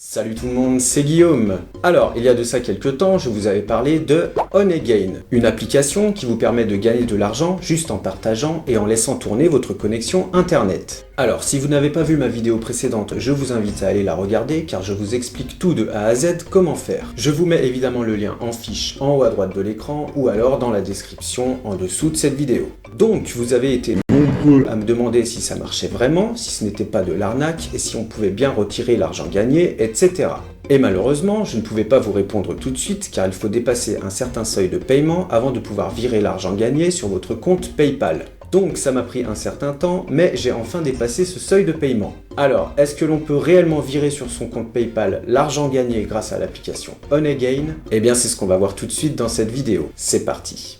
Salut tout le monde, c'est Guillaume. Alors, il y a de ça quelques temps, je vous avais parlé de Honeygain, une application qui vous permet de gagner de l'argent juste en partageant et en laissant tourner votre connexion internet. Alors, si vous n'avez pas vu ma vidéo précédente, je vous invite à aller la regarder car je vous explique tout de A à Z comment faire. Je vous mets évidemment le lien en fiche en haut à droite de l'écran ou alors dans la description en dessous de cette vidéo. Donc, vous avez été nombreux à me demander si ça marchait vraiment, si ce n'était pas de l'arnaque et si on pouvait bien retirer l'argent gagné, etc. Et malheureusement, je ne pouvais pas vous répondre tout de suite car il faut dépasser un certain seuil de paiement avant de pouvoir virer l'argent gagné sur votre compte PayPal. Donc ça m'a pris un certain temps, mais j'ai enfin dépassé ce seuil de paiement. Alors, est-ce que l'on peut réellement virer sur son compte PayPal l'argent gagné grâce à l'application Honeygain? Eh bien c'est ce qu'on va voir tout de suite dans cette vidéo. C'est parti.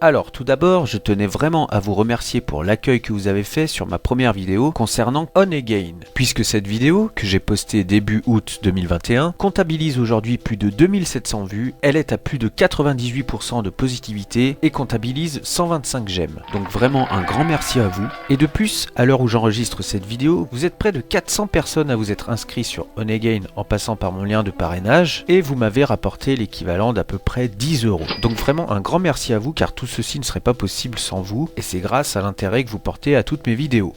Alors tout d'abord, je tenais vraiment à vous remercier pour l'accueil que vous avez fait sur ma première vidéo concernant Honeygain, puisque cette vidéo, que j'ai postée début août 2021, comptabilise aujourd'hui plus de 2700 vues, elle est à plus de 98% de positivité et comptabilise 125 j'aime. Donc vraiment un grand merci à vous. Et de plus, à l'heure où j'enregistre cette vidéo, vous êtes près de 400 personnes à vous être inscrits sur Honeygain en passant par mon lien de parrainage et vous m'avez rapporté l'équivalent d'à peu près 10 €. Donc vraiment un grand merci à vous car tout ceci ne serait pas possible sans vous et c'est grâce à l'intérêt que vous portez à toutes mes vidéos.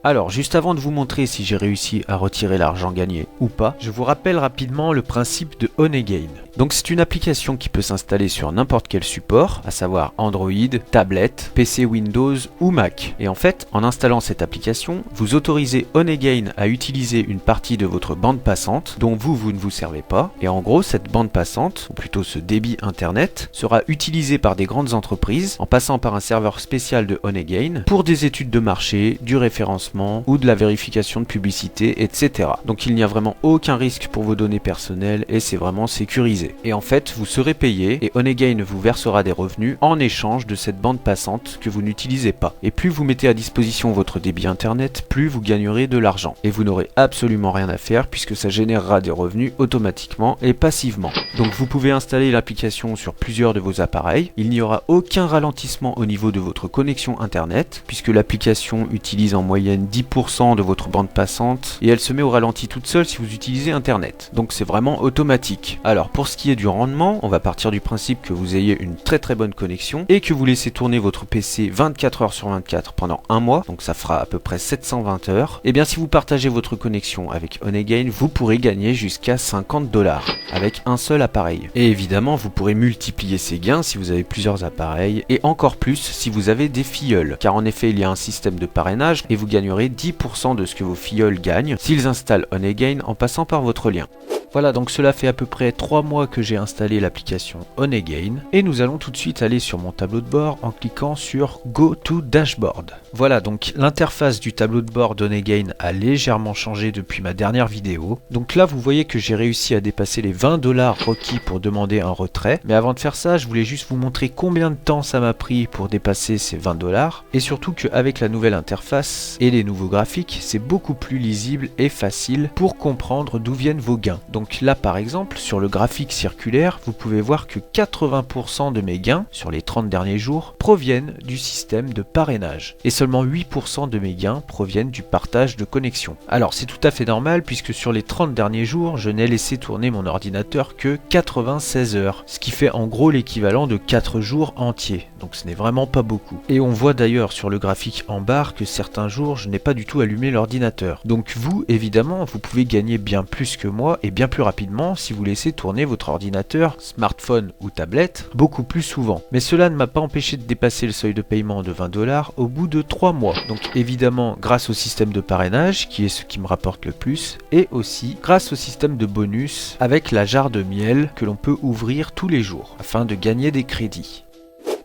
Alors, juste avant de vous montrer si j'ai réussi à retirer l'argent gagné ou pas, je vous rappelle rapidement le principe de Honeygain. Donc c'est une application qui peut s'installer sur n'importe quel support, à savoir Android, tablette, PC Windows ou Mac. Et en fait, en installant cette application, vous autorisez Honeygain à utiliser une partie de votre bande passante dont vous ne vous servez pas. Et en gros, cette bande passante, ou plutôt ce débit internet, sera utilisé par des grandes entreprises en passant par un serveur spécial de Honeygain pour des études de marché, du référencement ou de la vérification de publicité, etc. Donc il n'y a vraiment aucun risque pour vos données personnelles et c'est vraiment sécurisé. Et en fait, vous serez payé et Honeygain vous versera des revenus en échange de cette bande passante que vous n'utilisez pas. Et plus vous mettez à disposition votre débit internet, plus vous gagnerez de l'argent. Et vous n'aurez absolument rien à faire puisque ça générera des revenus automatiquement et passivement. Donc vous pouvez installer l'application sur plusieurs de vos appareils. Il n'y aura aucun ralentissement au niveau de votre connexion internet puisque l'application utilise en moyenne 10% de votre bande passante et elle se met au ralenti toute seule si vous utilisez internet. Donc c'est vraiment automatique. Alors pour ce qui est du rendement, on va partir du principe que vous ayez une très bonne connexion et que vous laissez tourner votre PC 24 heures sur 24 pendant un mois, donc ça fera à peu près 720 heures. Et bien si vous partagez votre connexion avec Honeygain, vous pourrez gagner jusqu'à 50 $ avec un seul appareil. Et évidemment, vous pourrez multiplier ces gains si vous avez plusieurs appareils et encore plus si vous avez des filleuls, car en effet il y a un système de parrainage et vous gagnerez 10% de ce que vos filleuls gagnent s'ils installent Honeygain en passant par votre lien. Voilà, donc cela fait à peu près 3 mois que j'ai installé l'application Honeygain et nous allons tout de suite aller sur mon tableau de bord en cliquant sur Go to Dashboard. Voilà, donc l'interface du tableau de bord d'Honeygain a légèrement changé depuis ma dernière vidéo. Donc là, vous voyez que j'ai réussi à dépasser les 20 $ requis pour demander un retrait. Mais avant de faire ça, je voulais juste vous montrer combien de temps ça m'a pris pour dépasser ces 20 $ et surtout qu'avec la nouvelle interface et les nouveaux graphiques, c'est beaucoup plus lisible et facile pour comprendre d'où viennent vos gains. Donc là par exemple, sur le graphique circulaire, vous pouvez voir que 80% de mes gains sur les 30 derniers jours proviennent du système de parrainage et seulement 8% de mes gains proviennent du partage de connexion. Alors c'est tout à fait normal puisque sur les 30 derniers jours, je n'ai laissé tourner mon ordinateur que 96 heures, ce qui fait en gros l'équivalent de 4 jours entiers. Donc ce n'est vraiment pas beaucoup. Et on voit d'ailleurs sur le graphique en barre que certains jours, je n'ai pas du tout allumé l'ordinateur. Donc vous, évidemment, vous pouvez gagner bien plus que moi et bien plus rapidement si vous laissez tourner votre ordinateur, smartphone ou tablette beaucoup plus souvent. Mais cela ne m'a pas empêché de dépasser le seuil de paiement de 20 $ au bout de 3 mois. Donc évidemment grâce au système de parrainage qui est ce qui me rapporte le plus et aussi grâce au système de bonus avec la jarre de miel que l'on peut ouvrir tous les jours afin de gagner des crédits.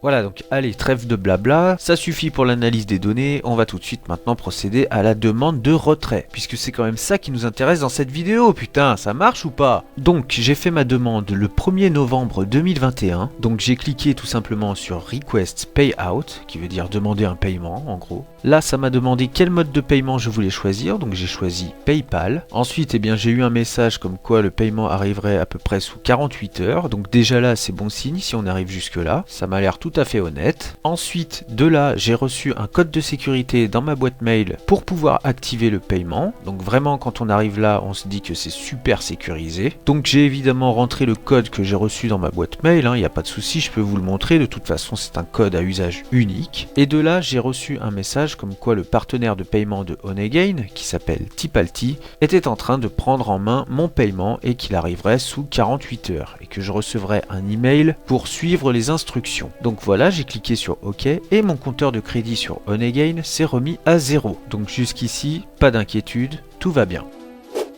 Voilà, donc allez, trêve de blabla, ça suffit pour l'analyse des données, on va tout de suite maintenant procéder à la demande de retrait, puisque c'est quand même ça qui nous intéresse dans cette vidéo, putain, ça marche ou pas? Donc j'ai fait ma demande le 1er novembre 2021, donc j'ai cliqué tout simplement sur Request Payout, qui veut dire demander un paiement en gros. Là ça m'a demandé quel mode de paiement je voulais choisir, donc j'ai choisi PayPal. Ensuite eh bien j'ai eu un message comme quoi le paiement arriverait à peu près sous 48 heures, donc déjà là c'est bon signe si on arrive jusque là, ça m'a l'air tout tout à fait honnête. Ensuite, de là, j'ai reçu un code de sécurité dans ma boîte mail pour pouvoir activer le paiement. Donc vraiment, quand on arrive là, on se dit que c'est super sécurisé. Donc j'ai évidemment rentré le code que j'ai reçu dans ma boîte mail, il n'y a pas de souci, je peux vous le montrer. De toute façon, c'est un code à usage unique. Et de là, j'ai reçu un message comme quoi le partenaire de paiement de Honeygain, qui s'appelle Tipalti, était en train de prendre en main mon paiement et qu'il arriverait sous 48 heures et que je recevrais un email pour suivre les instructions. Donc voilà, j'ai cliqué sur OK et mon compteur de crédit sur Honeygain s'est remis à 0. Donc jusqu'ici, pas d'inquiétude, tout va bien.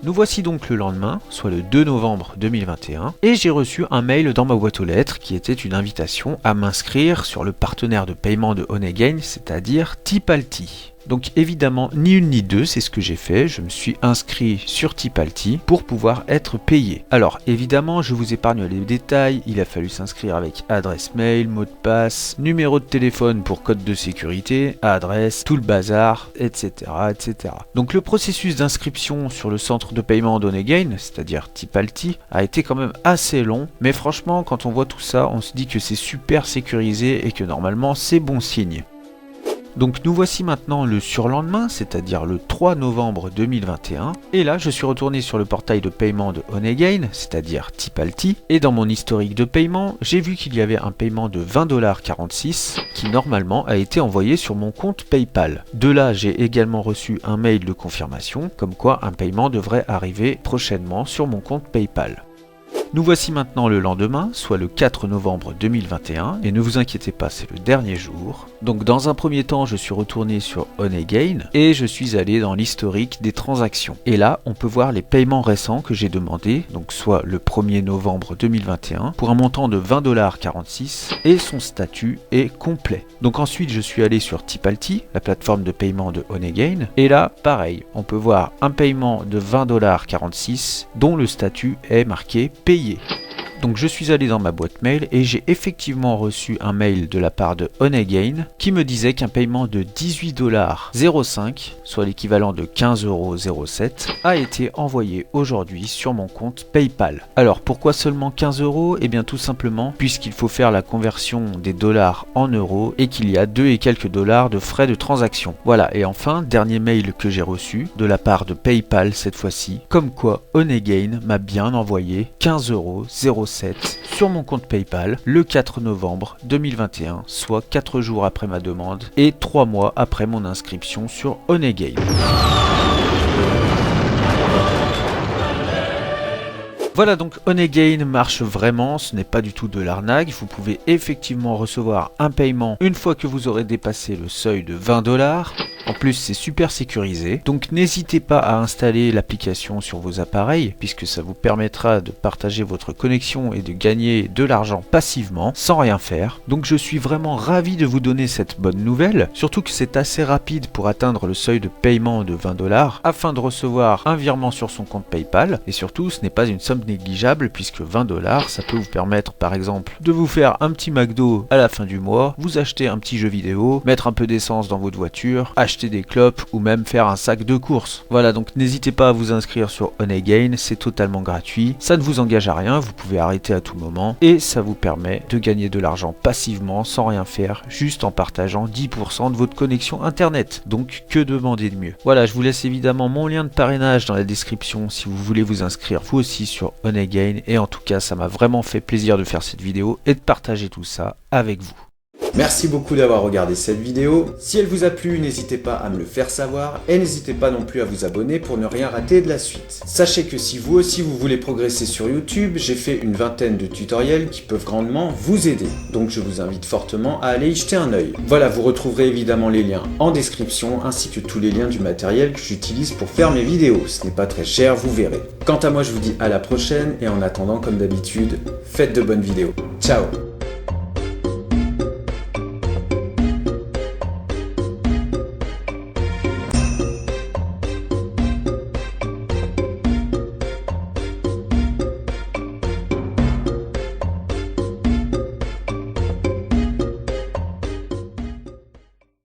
Nous voici donc le lendemain, soit le 2 novembre 2021, et j'ai reçu un mail dans ma boîte aux lettres qui était une invitation à m'inscrire sur le partenaire de paiement de Honeygain, c'est-à-dire Tipalti. Donc évidemment, ni une ni deux, c'est ce que j'ai fait, je me suis inscrit sur Tipalti pour pouvoir être payé. Alors évidemment, je vous épargne les détails, il a fallu s'inscrire avec adresse mail, mot de passe, numéro de téléphone pour code de sécurité, adresse, tout le bazar, etc. etc. Donc le processus d'inscription sur le centre de paiement d'Honeygain, c'est-à-dire Tipalti, a été quand même assez long, mais franchement, quand on voit tout ça, on se dit que c'est super sécurisé et que normalement c'est bon signe. Donc nous voici maintenant le surlendemain, c'est-à-dire le 3 novembre 2021, et là je suis retourné sur le portail de paiement de Honeygain, c'est-à-dire Tipalti, et dans mon historique de paiement, j'ai vu qu'il y avait un paiement de 20,46$ qui normalement a été envoyé sur mon compte PayPal. De là, j'ai également reçu un mail de confirmation, comme quoi un paiement devrait arriver prochainement sur mon compte PayPal. Nous voici maintenant le lendemain, soit le 4 novembre 2021, et ne vous inquiétez pas, c'est le dernier jour. Donc dans un premier temps, je suis retourné sur Honeygain, et je suis allé dans l'historique des transactions. Et là, on peut voir les paiements récents que j'ai demandés, donc soit le 1er novembre 2021, pour un montant de 20,46$, et son statut est complet. Donc ensuite, je suis allé sur Tipalti, la plateforme de paiement de Honeygain, et là, pareil, on peut voir un paiement de 20,46$, dont le statut est marqué payé. Donc je suis allé dans ma boîte mail et j'ai effectivement reçu un mail de la part de Honeygain qui me disait qu'un paiement de 18,05$, soit l'équivalent de 15,07€, a été envoyé aujourd'hui sur mon compte PayPal. Alors pourquoi seulement 15€? Eh bien tout simplement puisqu'il faut faire la conversion des dollars en euros et qu'il y a 2 et quelques dollars de frais de transaction. Voilà, et enfin, dernier mail que j'ai reçu de la part de PayPal cette fois-ci, comme quoi Honeygain m'a bien envoyé 15,07€ sur mon compte PayPal le 4 novembre 2021, soit 4 jours après ma demande et 3 mois après mon inscription sur Honeygain. Voilà, donc Honeygain marche vraiment, ce n'est pas du tout de l'arnaque, vous pouvez effectivement recevoir un paiement une fois que vous aurez dépassé le seuil de 20$. En plus, c'est super sécurisé, donc n'hésitez pas à installer l'application sur vos appareils, puisque ça vous permettra de partager votre connexion et de gagner de l'argent passivement, sans rien faire. Donc je suis vraiment ravi de vous donner cette bonne nouvelle, surtout que c'est assez rapide pour atteindre le seuil de paiement de 20$, afin de recevoir un virement sur son compte PayPal, et surtout ce n'est pas une somme négligeable, puisque 20$, ça peut vous permettre par exemple de vous faire un petit McDo à la fin du mois, vous acheter un petit jeu vidéo, mettre un peu d'essence dans votre voiture, acheter des clopes ou même faire un sac de courses. Voilà, donc n'hésitez pas à vous inscrire sur Honeygain, c'est totalement gratuit, ça ne vous engage à rien, vous pouvez arrêter à tout moment et ça vous permet de gagner de l'argent passivement sans rien faire, juste en partageant 10% de votre connexion internet. Donc que demander de mieux? Voilà, je vous laisse évidemment mon lien de parrainage dans la description si vous voulez vous inscrire vous aussi sur Honeygain, et en tout cas ça m'a vraiment fait plaisir de faire cette vidéo et de partager tout ça avec vous. Merci beaucoup d'avoir regardé cette vidéo. Si elle vous a plu, n'hésitez pas à me le faire savoir et n'hésitez pas non plus à vous abonner pour ne rien rater de la suite. Sachez que si vous aussi vous voulez progresser sur YouTube, j'ai fait une vingtaine de tutoriels qui peuvent grandement vous aider. Donc je vous invite fortement à aller y jeter un œil. Voilà, vous retrouverez évidemment les liens en description ainsi que tous les liens du matériel que j'utilise pour faire mes vidéos. Ce n'est pas très cher, vous verrez. Quant à moi, je vous dis à la prochaine et en attendant, comme d'habitude, faites de bonnes vidéos. Ciao!